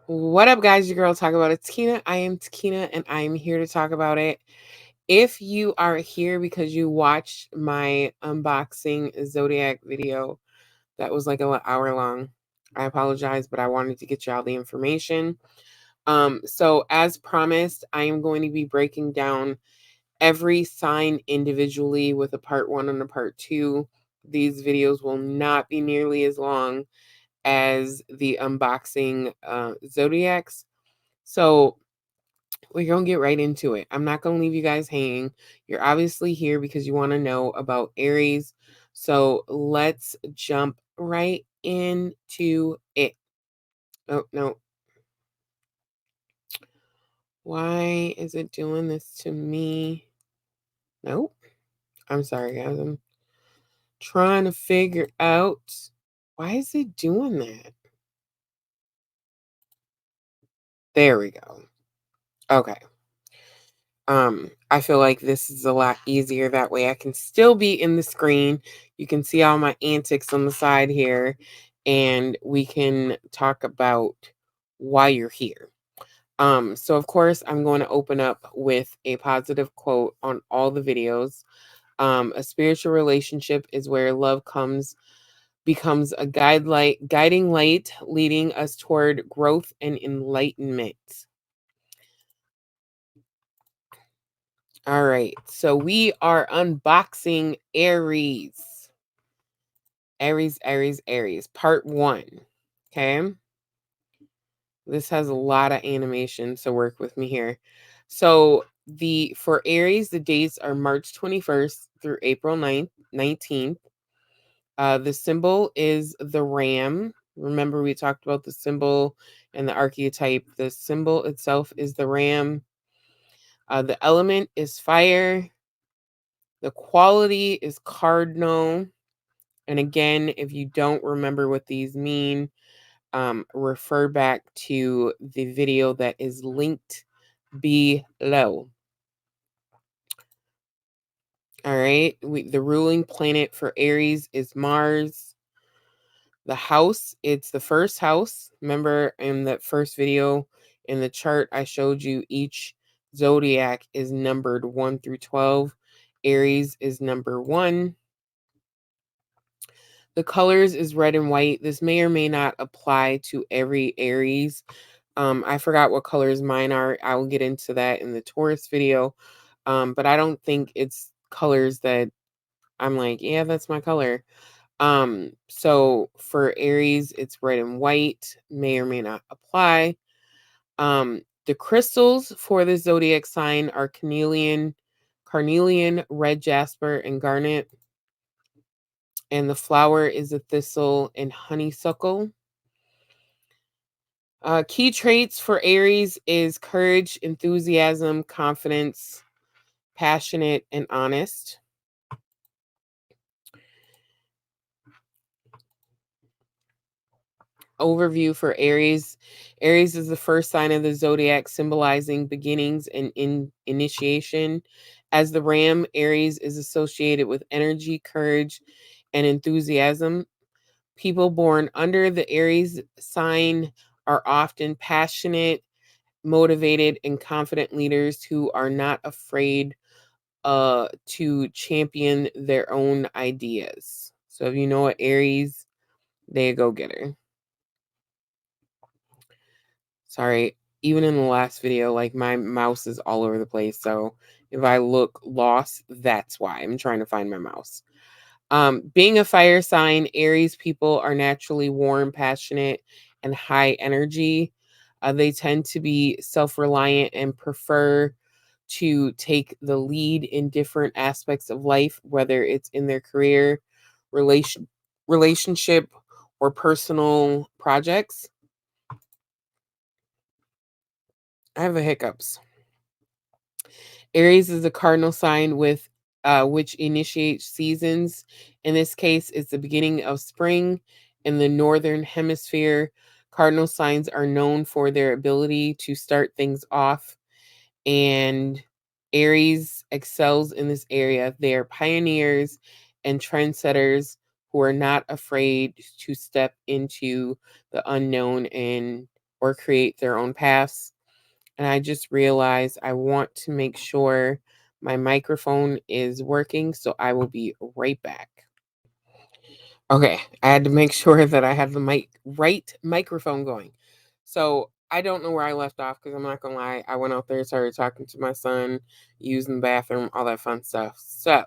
What up, guys? Your girl Talkaboutitakinah. I am Takina, and I'm here to talk about it. If you are here because you watched my unboxing Zodiac video that was like an hour long, I apologize, but I wanted to get you all the information. So as promised, I am going to be breaking down every sign individually with a part 1 and a part 2. These videos will not be nearly as long as the unboxing Zodiacs. So we're going to get right into it. I'm not going to leave you guys hanging. You're obviously here because you want to know about Aries. So let's jump right into it. Oh, no. Why is it doing this to me? Nope. I'm sorry, guys. I'm trying to figure out why is it doing that? There we go. Okay. I feel like this is a lot easier that way. I can still be in the screen. You can see all my antics on the side here, and we can talk about why you're here. So of course I'm going to open up with a positive quote on all the videos. A spiritual relationship is where love becomes a guiding light, leading us toward growth and enlightenment. All right, so we are unboxing Aries. Aries, part 1. Okay. This has a lot of animation, so work with me here. So for Aries, the dates are March 21st through April 19th. The symbol is the ram. Remember, we talked about the symbol and the archetype. The symbol itself is the ram. The element is fire. The quality is cardinal. And again, if you don't remember what these mean, refer back to the video that is linked below. All right. The ruling planet for Aries is Mars. The house, it's the first house. Remember in that first video in the chart, I showed you each zodiac is numbered 1 through 12. Aries is number 1. The colors is red and white. This may or may not apply to every Aries. I forgot what colors mine are. I will get into that in the Taurus video. But I don't think it's colors that I'm like, yeah, that's my color. So for Aries, it's red and white, may or may not apply. The crystals for the zodiac sign are carnelian, red jasper, and garnet. And the flower is a thistle and honeysuckle. Key traits for Aries is courage, enthusiasm, confidence, passionate, and honest. Overview for Aries. Aries is the first sign of the zodiac, symbolizing beginnings and initiation. As the ram, Aries is associated with energy, courage, and enthusiasm. People born under the Aries sign are often passionate, motivated, and confident leaders who are not afraid to champion their own ideas. So if you know what Aries, they a go-getter. Sorry, even in the last video, like my mouse is all over the place. So if I look lost, that's why I'm trying to find my mouse. Being a fire sign, Aries people are naturally warm, passionate, and high energy. They tend to be self-reliant and prefer to take the lead in different aspects of life, whether it's in their career, relationship, or personal projects. I have a hiccups. Aries is a cardinal sign with which initiates seasons. In this case, it's the beginning of spring in the northern hemisphere. Cardinal signs are known for their ability to start things off, and Aries excels in this area. They are pioneers and trendsetters who are not afraid to step into the unknown and or create their own paths. And I just realized I want to make sure my microphone is working, so I will be right back. Okay, I had to make sure that I had the right microphone going. So I don't know where I left off because I'm not gonna lie. I went out there, started talking to my son, using the bathroom, all that fun stuff. So,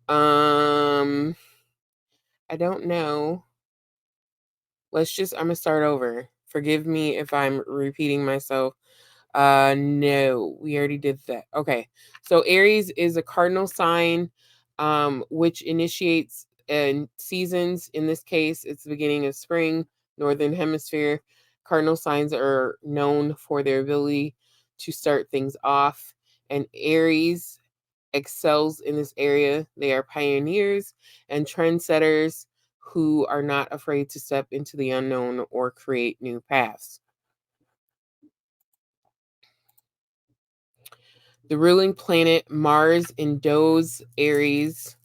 um, I don't know. I'm gonna start over. Forgive me if I'm repeating myself. No, we already did that. Okay. So Aries is a cardinal sign, which initiates seasons. In this case, it's the beginning of spring, northern hemisphere. Cardinal signs are known for their ability to start things off, and Aries excels in this area. They are pioneers and trendsetters who are not afraid to step into the unknown or create new paths. The ruling planet Mars endows Aries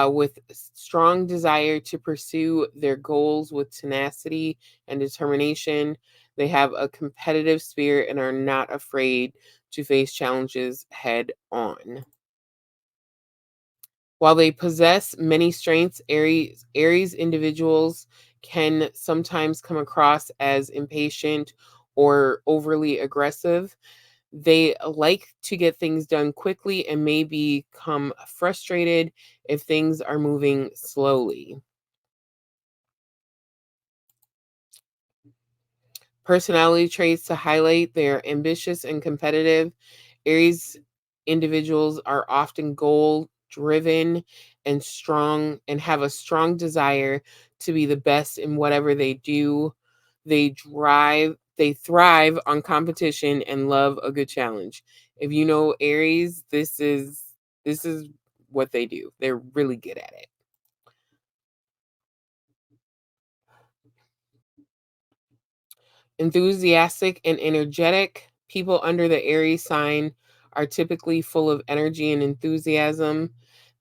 with strong desire to pursue their goals with tenacity and determination. They have a competitive spirit and are not afraid to face challenges head on. While they possess many strengths, Aries individuals can sometimes come across as impatient or overly aggressive. They like to get things done quickly and may become frustrated if things are moving slowly. Personality traits to highlight: they're ambitious and competitive. Aries individuals are often goal driven and strong and have a strong desire to be the best in whatever they do. They thrive on competition and love a good challenge. If you know Aries, this is what they do. They're really good at it. Enthusiastic and energetic, people under the Aries sign are typically full of energy and enthusiasm.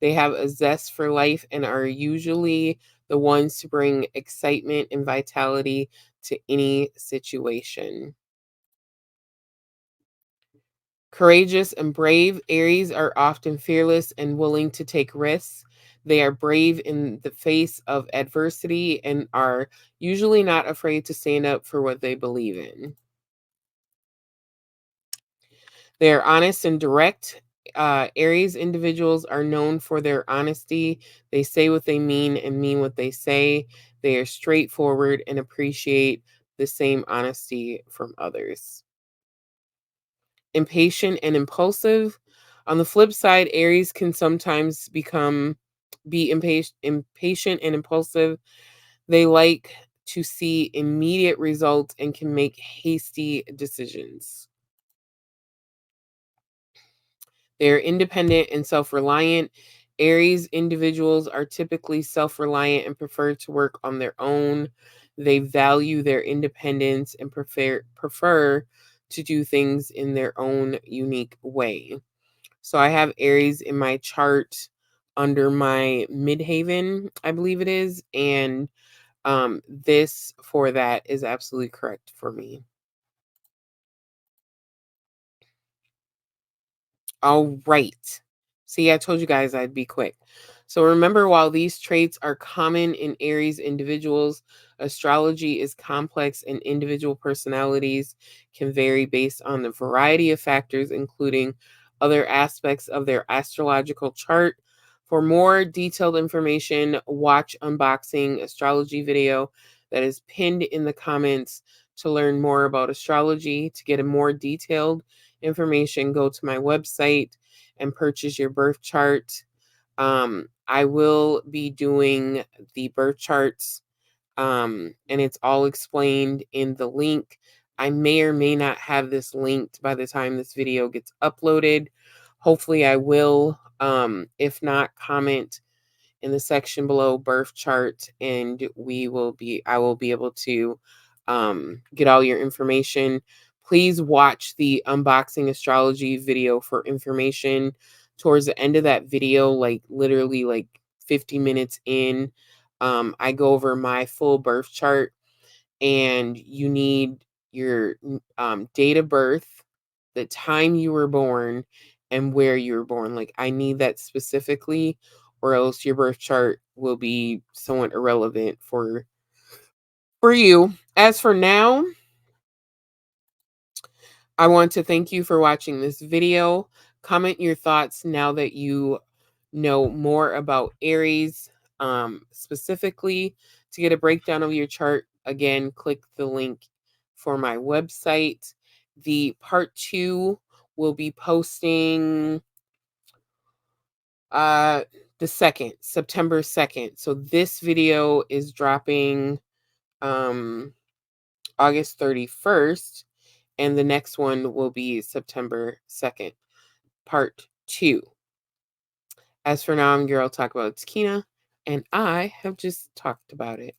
They have a zest for life and are usually the ones to bring excitement and vitality to any situation. Courageous and brave, Aries are often fearless and willing to take risks. They are brave in the face of adversity and are usually not afraid to stand up for what they believe in. They are honest and direct. Aries individuals are known for their honesty. They say what they mean and mean what they say. They are straightforward and appreciate the same honesty from others. Impatient and impulsive. On the flip side, Aries can sometimes be impatient and impulsive. They like to see immediate results and can make hasty decisions. They're independent and self reliant. Aries individuals are typically self reliant and prefer to work on their own. They value their independence and prefer to do things in their own unique way. So I have Aries in my chart under my midhaven, I believe it is. And this for that is absolutely correct for me. All right. See, I told you guys I'd be quick. So remember, while these traits are common in Aries individuals, astrology is complex and individual personalities can vary based on the variety of factors, including other aspects of their astrological chart. For more detailed information, watch unboxing astrology video that is pinned in the comments to learn more about astrology. To get a more detailed information, go to my website and purchase your birth chart. I will be doing the birth charts, and it's all explained in the link. I may or may not have this linked by the time this video gets uploaded. Hopefully I will. If not, comment in the section below birth chart, and I will be able to get all your information. Please watch the unboxing astrology video for information. Towards the end of that video, like literally like 50 minutes in, I go over my full birth chart, and you need your date of birth, the time you were born, and where you were born. Like, I need that specifically, or else your birth chart will be somewhat irrelevant for you. As for now, I want to thank you for watching this video. Comment your thoughts now that you know more about Aries. Specifically, to get a breakdown of your chart, again, click the link for my website. The part 2 will be posting uh the 2nd, September 2nd. So this video is dropping um August 31st, and the next one will be September 2nd, part 2. As for now, I'm Girl Talkaboutitakinah, and I have just talked about it.